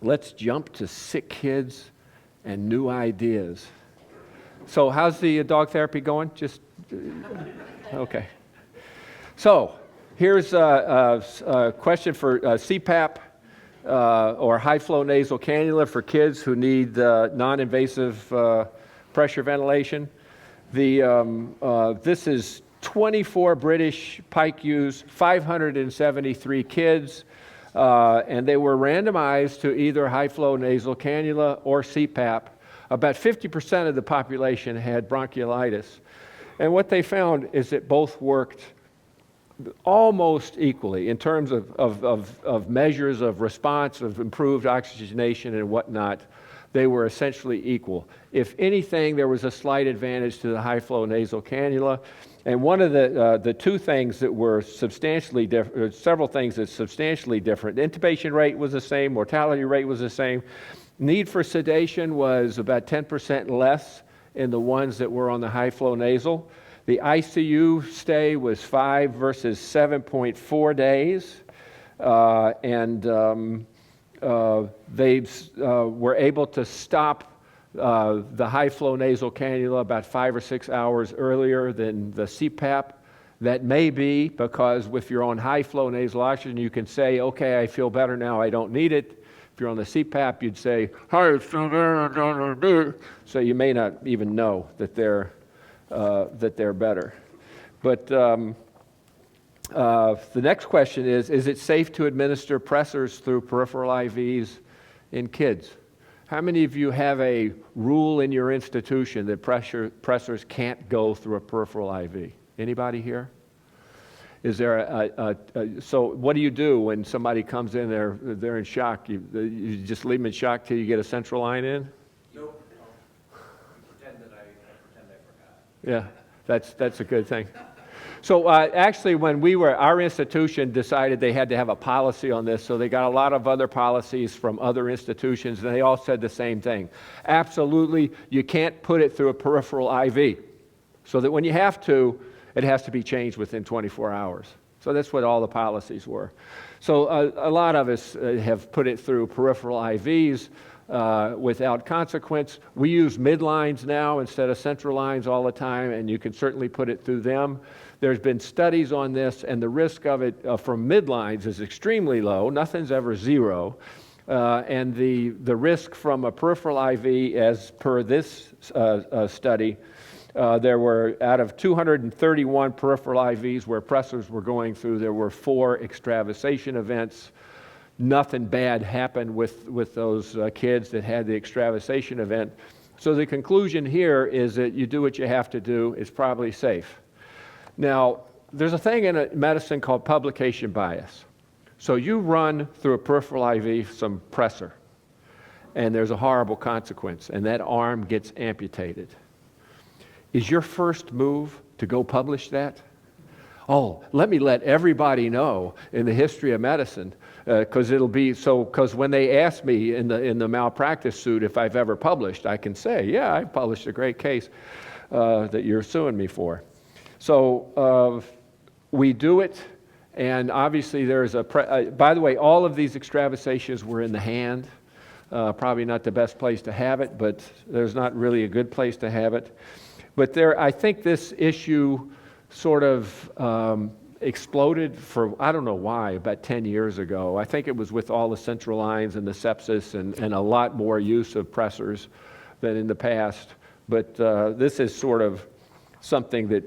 let's jump to sick kids and new ideas. So how's the dog therapy going? Just, okay. So here's a question for CPAP or high-flow nasal cannula for kids who need non-invasive pressure ventilation. This is 24 British PICUs, 573 kids, and they were randomized to either high-flow nasal cannula or CPAP. About 50% of the population had bronchiolitis. And what they found is that both worked almost equally in terms of measures of response, of improved oxygenation and whatnot. They were essentially equal. If anything, there was a slight advantage to the high-flow nasal cannula. And one of the two things that were substantially different, several things that's substantially different, the intubation rate was the same, mortality rate was the same. Need for sedation was about 10% less in the ones that were on the high-flow nasal. The ICU stay was 5 versus 7.4 days. They were able to stop the high-flow nasal cannula about 5 or 6 hours earlier than the CPAP. That may be because if you're on high-flow nasal oxygen, you can say, okay, I feel better now, I don't need it. If you're on the CPAP, you'd say, hi, it's still there, I don't need it. So you may not even know that they're better. But the next question is it safe to administer pressors through peripheral IVs in kids? How many of you have a rule in your institution that pressors can't go through a peripheral IV? Anybody here? Is there so what do you do when somebody comes in, they're in shock? You just leave them in shock till you get a central line in? Nope. Pretend I forgot. Yeah, that's a good thing. So actually, when our institution decided they had to have a policy on this, so they got a lot of other policies from other institutions, and they all said the same thing. Absolutely, you can't put it through a peripheral IV. So that when you have to, it has to be changed within 24 hours. So that's what all the policies were. So a lot of us have put it through peripheral IVs without consequence. We use midlines now instead of central lines all the time, and you can certainly put it through them. There's been studies on this, and the risk of it from midlines is extremely low. Nothing's ever zero. And the risk from a peripheral IV, as per this study, there were, out of 231 peripheral IVs where pressors were going through, there were 4 extravasation events. Nothing bad happened with those kids that had the extravasation event. So the conclusion here is that you do what you have to do. It's probably safe. Now, there's a thing in medicine called publication bias. So you run through a peripheral IV some pressor, and there's a horrible consequence, and that arm gets amputated. Is your first move to go publish that? Oh, let me let everybody know in the history of medicine, because when they ask me in the malpractice suit if I've ever published, I can say, yeah, I've published a great case that you're suing me for. So we do it, and obviously there's by the way, all of these extravasations were in the hand. Probably not the best place to have it, but there's not really a good place to have it. But I think this issue sort of exploded for, I don't know why, about 10 years ago. I think it was with all the central lines and the sepsis and a lot more use of pressors than in the past. But this is sort of something that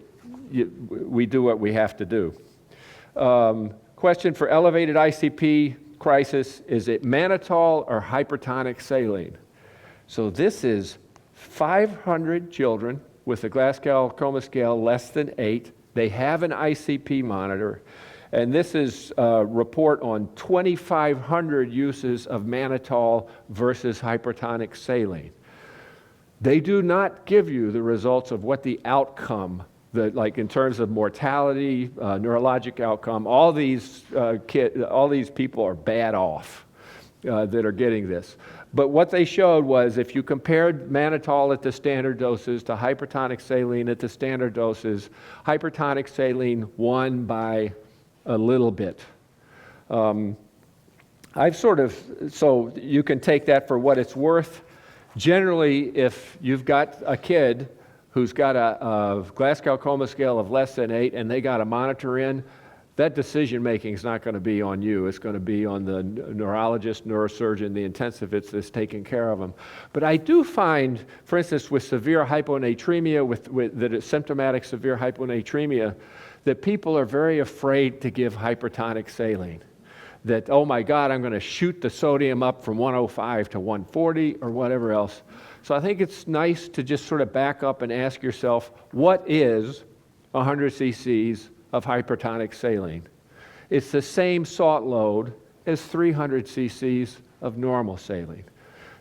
we do what we have to do. Question for elevated ICP crisis, is it mannitol or hypertonic saline? So this is 500 children with a Glasgow Coma Scale less than 8. They have an ICP monitor, and this is a report on 2,500 uses of mannitol versus hypertonic saline. They do not give you the results of what the outcome, like in terms of mortality, neurologic outcome. All these people are bad off that are getting this. But what they showed was if you compared mannitol at the standard doses to hypertonic saline at the standard doses, hypertonic saline won by a little bit. so you can take that for what it's worth. Generally, if you've got a kid who's got a Glasgow Coma scale of less than 8 and they got a monitor in, that decision making is not going to be on you. It's going to be on the neurologist, neurosurgeon, the intensivist that's taking care of them. But I do find, for instance, with severe hyponatremia, with that is symptomatic severe hyponatremia, that people are very afraid to give hypertonic saline. That, oh my God, I'm going to shoot the sodium up from 105 to 140 or whatever else. So I think it's nice to just sort of back up and ask yourself, what is 100 cc's of hypertonic saline? It's the same salt load as 300 cc's of normal saline.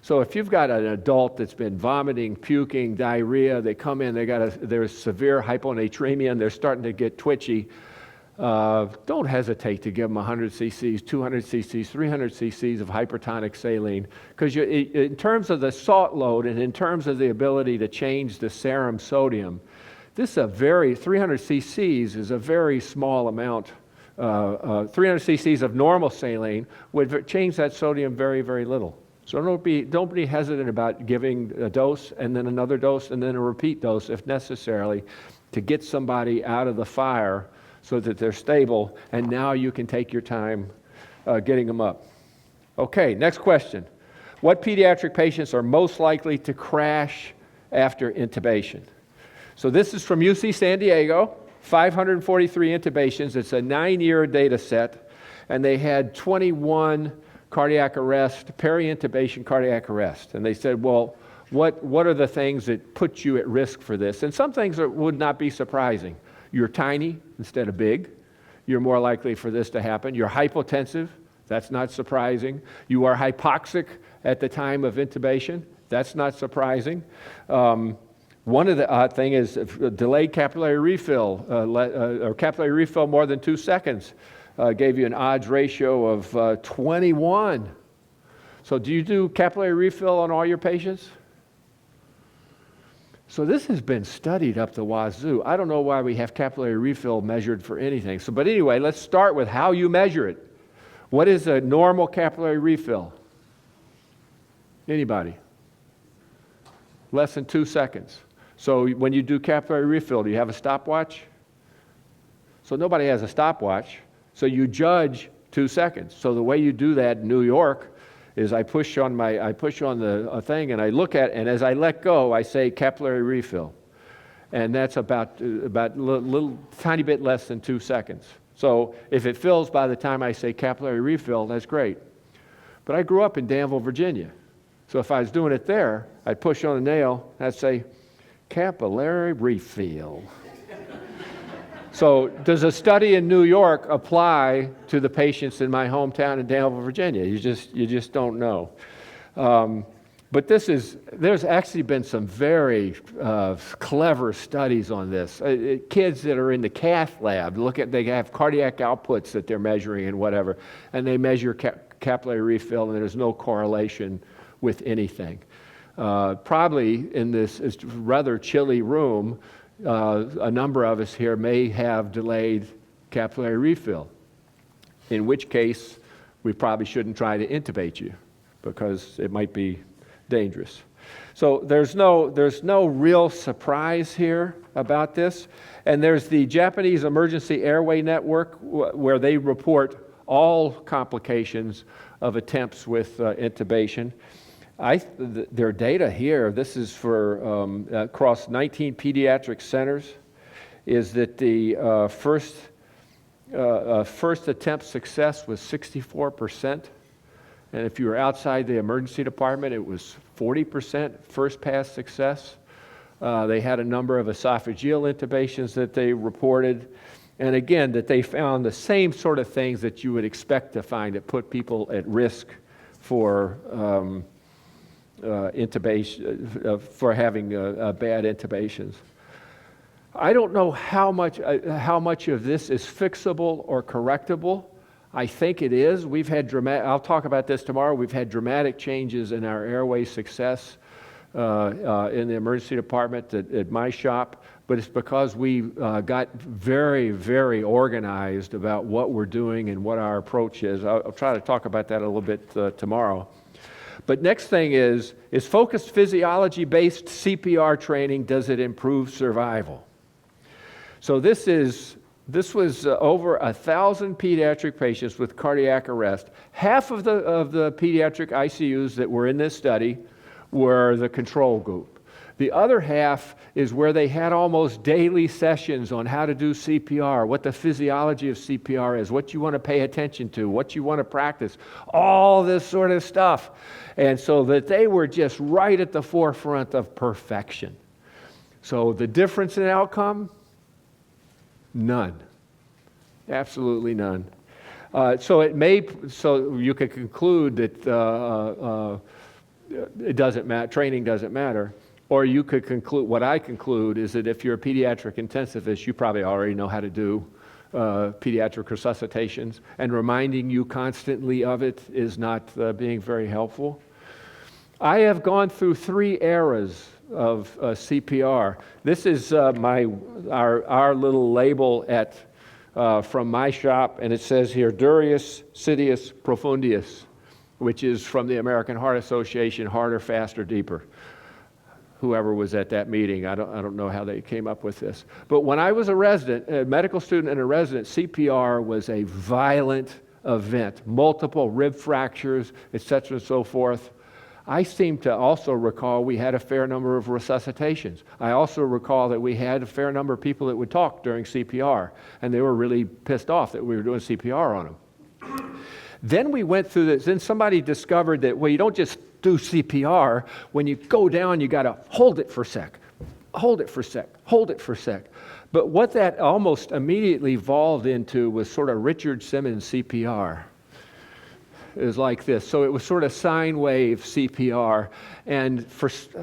So if you've got an adult that's been vomiting, puking, diarrhea, they come in, there's severe hyponatremia and they're starting to get twitchy, don't hesitate to give them 100 cc's, 200 cc's, 300 cc's of hypertonic saline, because in terms of the salt load and in terms of the ability to change the serum sodium, 300 cc's is a very small amount. 300 cc's of normal saline would change that sodium very, very little. So don't be hesitant about giving a dose and then another dose and then a repeat dose if necessary to get somebody out of the fire so that they're stable, and now you can take your time getting them up. Okay, next question. What pediatric patients are most likely to crash after intubation? So this is from UC San Diego, 543 intubations. It's a 9-year data set, and they had 21 cardiac arrest, peri-intubation cardiac arrest. And they said, well, what are the things that put you at risk for this? And some things would not be surprising. You're tiny instead of big. You're more likely for this to happen. You're hypotensive. That's not surprising. You are hypoxic at the time of intubation. That's not surprising. One of the thing is delayed capillary refill, or capillary refill more than 2 seconds gave you an odds ratio of 21. So do you do capillary refill on all your patients? So this has been studied up the wazoo. I don't know why we have capillary refill measured for anything. But anyway, let's start with how you measure it. What is a normal capillary refill? Anybody? Less than 2 seconds. So when you do capillary refill, do you have a stopwatch? So nobody has a stopwatch. So you judge 2 seconds. So the way you do that in New York is I push on the thing and I look at it, and as I let go, I say capillary refill. And that's about little tiny bit less than 2 seconds. So if it fills by the time I say capillary refill, that's great. But I grew up in Danville, Virginia. So if I was doing it there, I'd push on a nail and I'd say capillary refill. So does a study in New York apply to the patients in my hometown in Danville, Virginia? You just don't know. But there's actually been some very clever studies on this. Kids that are in the cath lab, they have cardiac outputs that they're measuring and whatever, and they measure capillary refill, and there's no correlation with anything. Probably in this rather chilly room, a number of us here may have delayed capillary refill, in which case we probably shouldn't try to intubate you because it might be dangerous. So there's no real surprise here about this. And there's the Japanese Emergency Airway Network where they report all complications of attempts with intubation. Their data here, this is for across 19 pediatric centers, is that the first attempt success was 64%. And if you were outside the emergency department, it was 40% first pass success. They had a number of esophageal intubations that they reported. And again, that they found the same sort of things that you would expect to find that put people at risk for intubation, for having bad intubations. I don't know how much of this is fixable or correctable. I think it is. I'll talk about this tomorrow. We've had dramatic changes in our airway success in the emergency department at my shop. but it's because we got very, very organized about what we're doing and what our approach is. I'll try to talk about that a little bit tomorrow. But next thing is focused physiology-based CPR training, does it improve survival? So this was over 1,000 pediatric patients with cardiac arrest. Half of the pediatric ICUs that were in this study were the control group. The other half is where they had almost daily sessions on how to do CPR, what the physiology of CPR is, what you want to pay attention to, what you want to practice, all this sort of stuff. And so that they were just right at the forefront of perfection. So the difference in outcome? None. Absolutely none. So you could conclude that it doesn't matter, training doesn't matter. Or you could conclude, what I conclude is that if you're a pediatric intensivist, you probably already know how to do pediatric resuscitations, and reminding you constantly of it is not being very helpful. I have gone through 3 eras of CPR. This is our little label from my shop, and it says here, Durius Sidius Profundius, which is from the American Heart Association, harder, faster, deeper. Whoever was at that meeting, I don't know how they came up with this. But when I was a resident, a medical student and a resident, CPR was a violent event, multiple rib fractures, etc. and so forth. I seem to also recall we had a fair number of resuscitations. I also recall that we had a fair number of people that would talk during CPR, and they were really pissed off that we were doing CPR on them. Then we went through this, then somebody discovered that, well, you don't just do CPR. When you go down, you got to hold it for a sec, hold it for a sec, hold it for a sec. But what that almost immediately evolved into was sort of Richard Simmons CPR. It was like this. So it was sort of sine wave CPR. And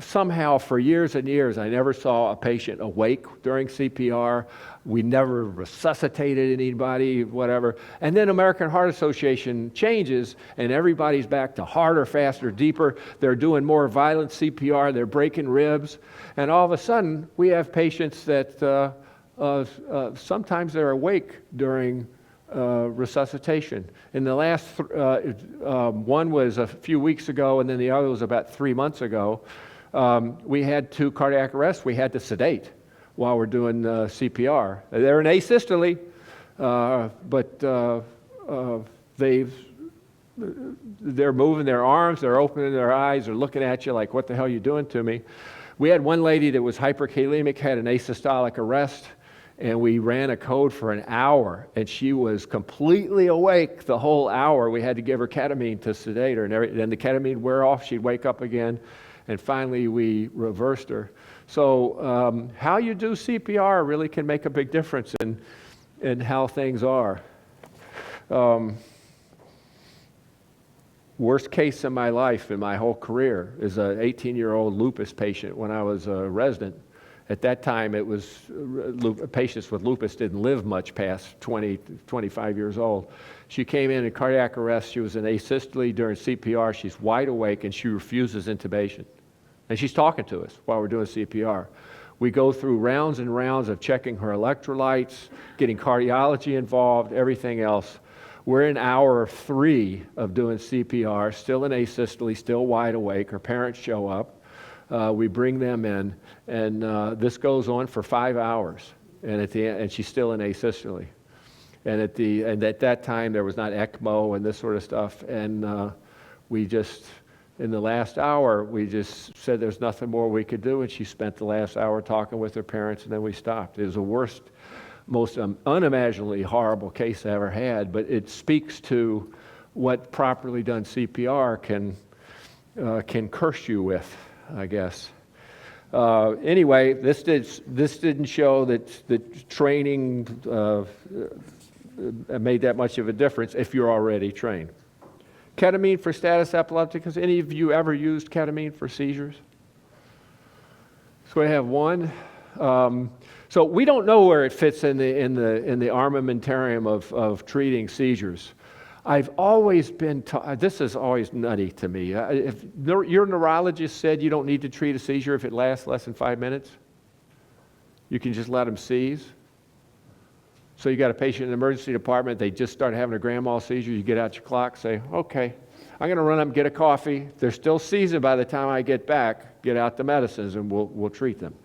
somehow for years and years, I never saw a patient awake during CPR. We never resuscitated anybody, whatever. And then American Heart Association changes, and everybody's back to harder, faster, deeper. They're doing more violent CPR. They're breaking ribs. And all of a sudden, we have patients that sometimes they're awake during resuscitation. In the last, one was a few weeks ago, and then the other was about 3 months ago. We had 2 cardiac arrests. We had to sedate while we're doing CPR. They're in asystole, but they're moving their arms, they're opening their eyes, they're looking at you like, what the hell are you doing to me? We had one lady that was hyperkalemic, had an asystolic arrest, and we ran a code for an hour, and she was completely awake the whole hour. We had to give her ketamine to sedate her, and then the ketamine wear off, she'd wake up again, and finally we reversed her. So how you do CPR really can make a big difference in how things are. Worst case in my life, in my whole career, is an 18-year-old lupus patient when I was a resident. At that time, it was patients with lupus didn't live much past 20, 25 years old. She came in cardiac arrest. She was in asystole during CPR. She's wide awake, and she refuses intubation. And she's talking to us while we're doing CPR. We go through rounds and rounds of checking her electrolytes, getting cardiology involved, everything else. We're in hour 3 of doing CPR, still in asystole, still wide awake. Her parents show up. We bring them in, and this goes on for 5 hours. And at the end, and she's still in asystole. And at that time, there was not ECMO and this sort of stuff. And we just, in the last hour, we just said there's nothing more we could do. And she spent the last hour talking with her parents, and then we stopped. It was the worst, most unimaginably horrible case I ever had. But it speaks to what properly done CPR can curse you with, I guess. Anyway, this didn't show that training made that much of a difference if you're already trained. Ketamine for status epilepticus. Any of you ever used ketamine for seizures? So we have one. So we don't know where it fits in the armamentarium of treating seizures. I've always been taught, this is always nutty to me. If your neurologist said you don't need to treat a seizure if it lasts less than 5 minutes, You can just let them seize. So you got a patient in the emergency department, they just start having a grand mal seizure, you get out your clock, say, okay, I'm going to run up and get a coffee. They're still seizing by the time I get back. Get out the medicines and we'll treat them.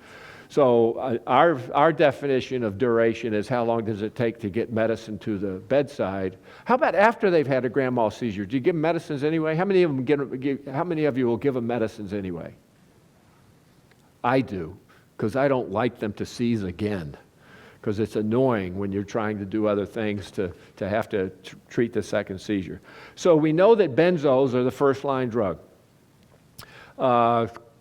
So our definition of duration is how long does it take to get medicine to the bedside. How about after they've had a grand mal seizure? Do you give them medicines anyway? How many of you will give them medicines anyway? I do, because I don't like them to seize again, because it's annoying when you're trying to do other things to have to treat the second seizure. So we know that benzos are the first-line drug.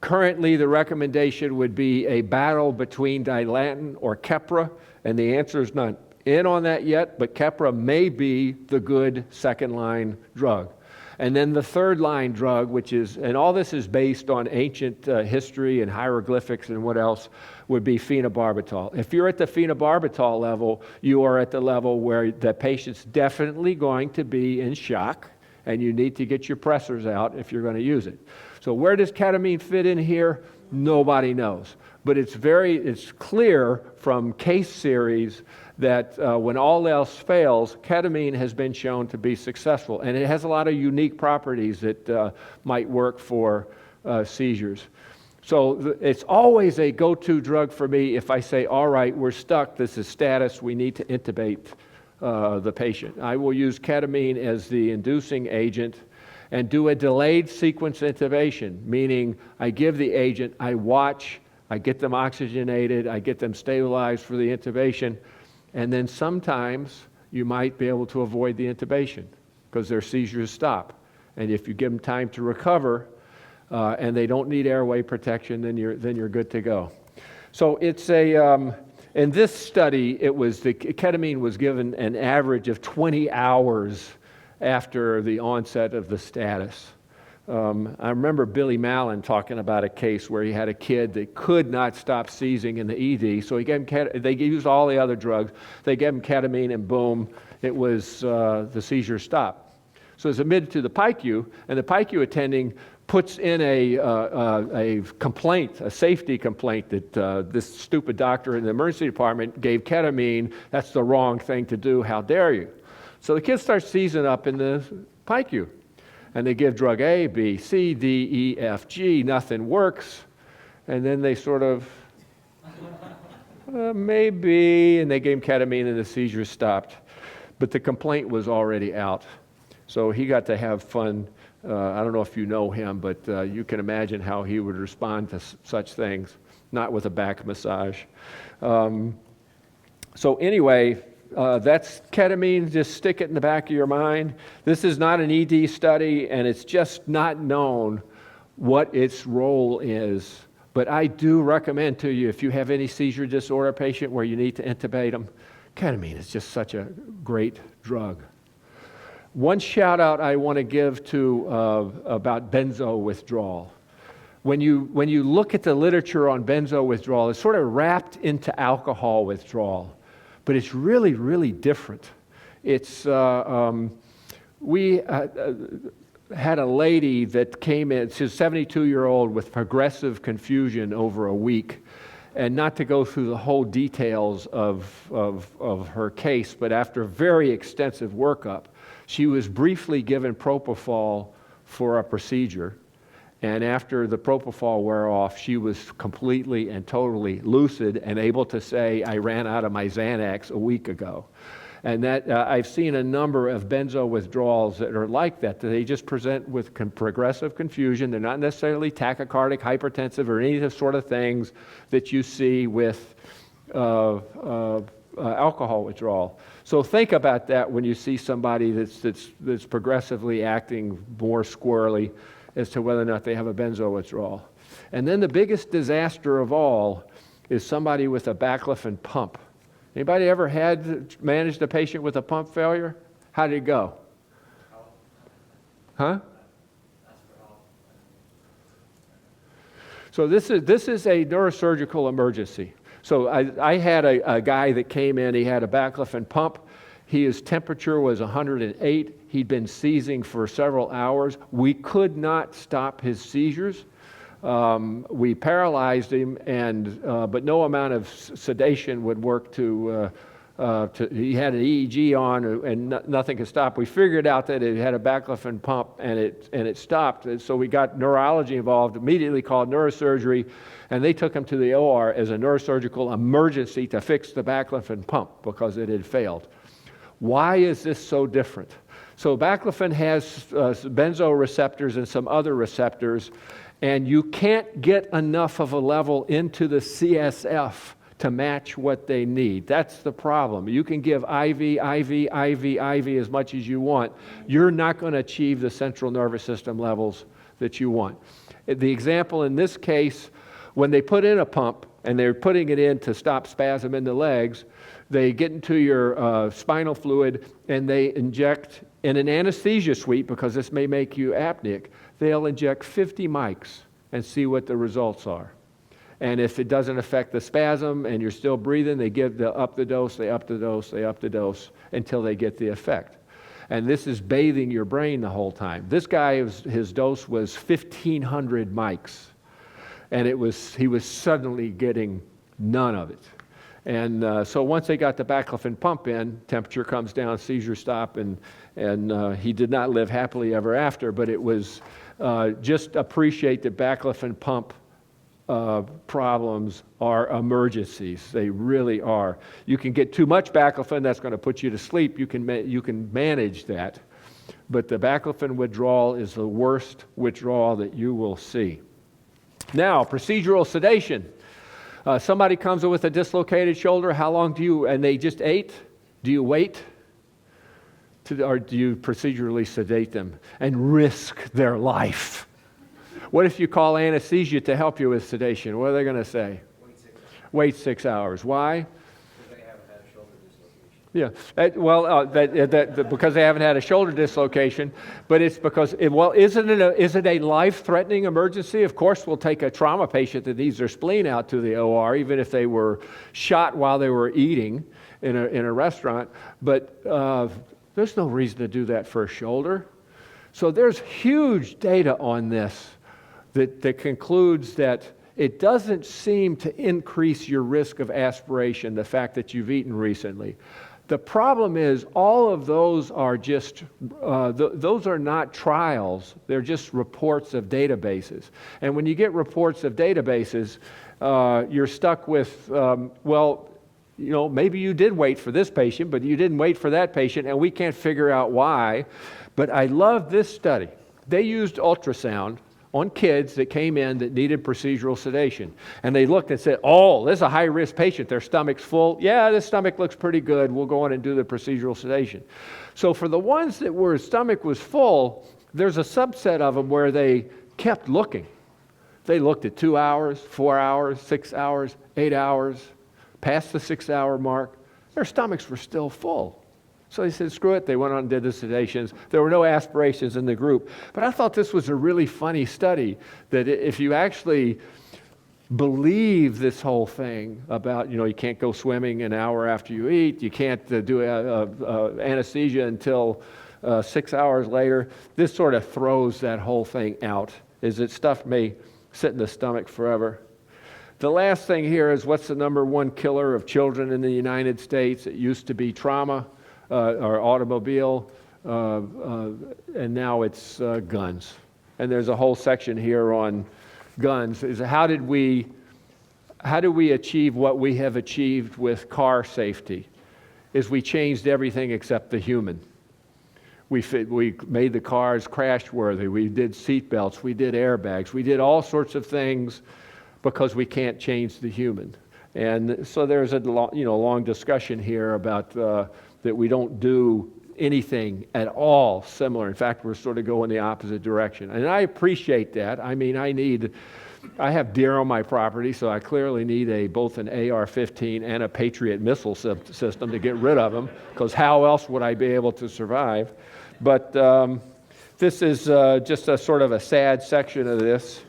Currently, the recommendation would be a battle between Dilantin or Keppra, and the answer is not in on that yet, but Keppra may be the good second-line drug. And then the third-line drug, which is, and all this is based on ancient history and hieroglyphics and what else, would be phenobarbital. If you're at the phenobarbital level, you are at the level where the patient's definitely going to be in shock, and you need to get your pressors out if you're going to use it. So where does ketamine fit in here? Nobody knows. But it's clear from case series that when all else fails, ketamine has been shown to be successful. And it has a lot of unique properties that might work for seizures. So it's always a go-to drug for me if I say, all right, we're stuck, this is status, we need to intubate the patient. I will use ketamine as the inducing agent and do a delayed sequence intubation, meaning I give the agent, I watch, I get them oxygenated, I get them stabilized for the intubation, and then sometimes you might be able to avoid the intubation because their seizures stop. And if you give them time to recover and they don't need airway protection, then you're good to go. So it's in this study, the ketamine was given an average of 20 hours after the onset of the status. I remember Billy Mallon talking about a case where he had a kid that could not stop seizing in the ED, so they used all the other drugs. They gave him ketamine, and boom, it was the seizure stopped. So it's admitted to the PICU, and the PICU attending puts in a complaint, a safety complaint that this stupid doctor in the emergency department gave ketamine. That's the wrong thing to do. How dare you? So the kid starts seizing up in the PICU. And they give drug A, B, C, D, E, F, G. Nothing works. And then they sort of, maybe, and they gave him ketamine and the seizure stopped. But the complaint was already out. So he got to have fun. I don't know if you know him, but you can imagine how he would respond to such things, not with a back massage. So anyway, that's ketamine. Just stick it in the back of your mind. This is not an ED study, and it's just not known what its role is. But I do recommend to you, if you have any seizure disorder patient where you need to intubate them, ketamine is just such a great drug. One shout out I want to give to about benzo withdrawal. When you look at the literature on benzo withdrawal, it's sort of wrapped into alcohol withdrawal. But it's really, really different. It's we had a lady that came in. She's a 72-year-old with progressive confusion over a week, and not to go through the whole details of her case, but after a very extensive workup, she was briefly given propofol for a procedure. And after the propofol wore off, she was completely and totally lucid and able to say, I ran out of my Xanax a week ago. And that I've seen a number of benzo withdrawals that are like that. They just present with progressive confusion. They're not necessarily tachycardic, hypertensive, or any of the sort of things that you see with alcohol withdrawal. So think about that when you see somebody that's progressively acting more squirrely as to whether or not they have a benzo withdrawal. And then the biggest disaster of all is somebody with a baclofen pump. Anybody ever managed a patient with a pump failure? How did it go? Huh? So this is a neurosurgical emergency. So I had a guy that came in, he had a baclofen pump. His temperature was 108. He'd been seizing for several hours. We could not stop his seizures. We paralyzed him, but no amount of sedation would work he had an EEG on and nothing could stop. We figured out that it had a baclofen pump and it stopped. And so we got neurology involved, immediately called neurosurgery, and they took him to the OR as a neurosurgical emergency to fix the baclofen pump because it had failed. Why is this so different? So baclofen has benzo receptors and some other receptors, and you can't get enough of a level into the CSF to match what they need. That's the problem. You can give IV, IV, IV, IV as much as you want. You're not going to achieve the central nervous system levels that you want. The example in this case, when they put in a pump, and they're putting it in to stop spasm in the legs, they get into your spinal fluid and they inject in an anesthesia suite, because this may make you apneic, they'll inject 50 mics and see what the results are. And if it doesn't affect the spasm and you're still breathing, they up the dose, they up the dose, they up the dose until they get the effect. And this is bathing your brain the whole time. This guy, his dose was 1,500 mics. And he was suddenly getting none of it. And so once they got the baclofen pump in, temperature comes down, seizure stop, and he did not live happily ever after. But it was just appreciate that baclofen pump problems are emergencies. They really are. You can get too much baclofen, that's going to put you to sleep. You can manage that. But the baclofen withdrawal is the worst withdrawal that you will see. Now, procedural sedation. Somebody comes in with a dislocated shoulder. How long and they just ate? Do you wait? Or do you procedurally sedate them and risk their life? What if you call anesthesia to help you with sedation? What are they going to say? Wait 6 hours. Why? Because they haven't had a shoulder dislocation. Yeah. Because they haven't had a shoulder dislocation. But it's because, is it a life-threatening emergency? Of course, we'll take a trauma patient that needs their spleen out to the OR, even if they were shot while they were eating in a restaurant. But there's no reason to do that for a shoulder. So there's huge data on this that concludes that it doesn't seem to increase your risk of aspiration, the fact that you've eaten recently. The problem is all of those are just, those are not trials, they're just reports of databases. And when you get reports of databases, you're stuck with, maybe you did wait for this patient, but you didn't wait for that patient, and we can't figure out why. But I love this study. They used ultrasound on kids that came in that needed procedural sedation. And they looked and said, oh, this is a high-risk patient. Their stomach's full. Yeah, this stomach looks pretty good. We'll go on and do the procedural sedation. So for the ones that where his stomach was full, there's a subset of them where they kept looking. They looked at 2 hours, 4 hours, 6 hours, 8 hours, past the 6-hour mark. Their stomachs were still full. So they said, screw it. They went on and did the sedations. There were no aspirations in the group. But I thought this was a really funny study, that if you actually believe this whole thing about, you can't go swimming an hour after you eat, you can't do anesthesia until 6 hours later, this sort of throws that whole thing out, is that stuff may sit in the stomach forever. The last thing here is, what's the number one killer of children in the United States? It used to be trauma. Or automobile, and now it's guns. And there's a whole section here on guns. Is how do we achieve what we have achieved with car safety? Is we changed everything except the human. We made the cars crash worthy. We did seat belts. We did airbags. We did all sorts of things because we can't change the human. And so there's a long discussion here about that we don't do anything at all similar. In fact, we're sort of going the opposite direction. And I appreciate that. I mean, I have deer on my property, so I clearly need both an AR-15 and a Patriot missile system to get rid of them, because how else would I be able to survive? But this is just a sort of a sad section of this.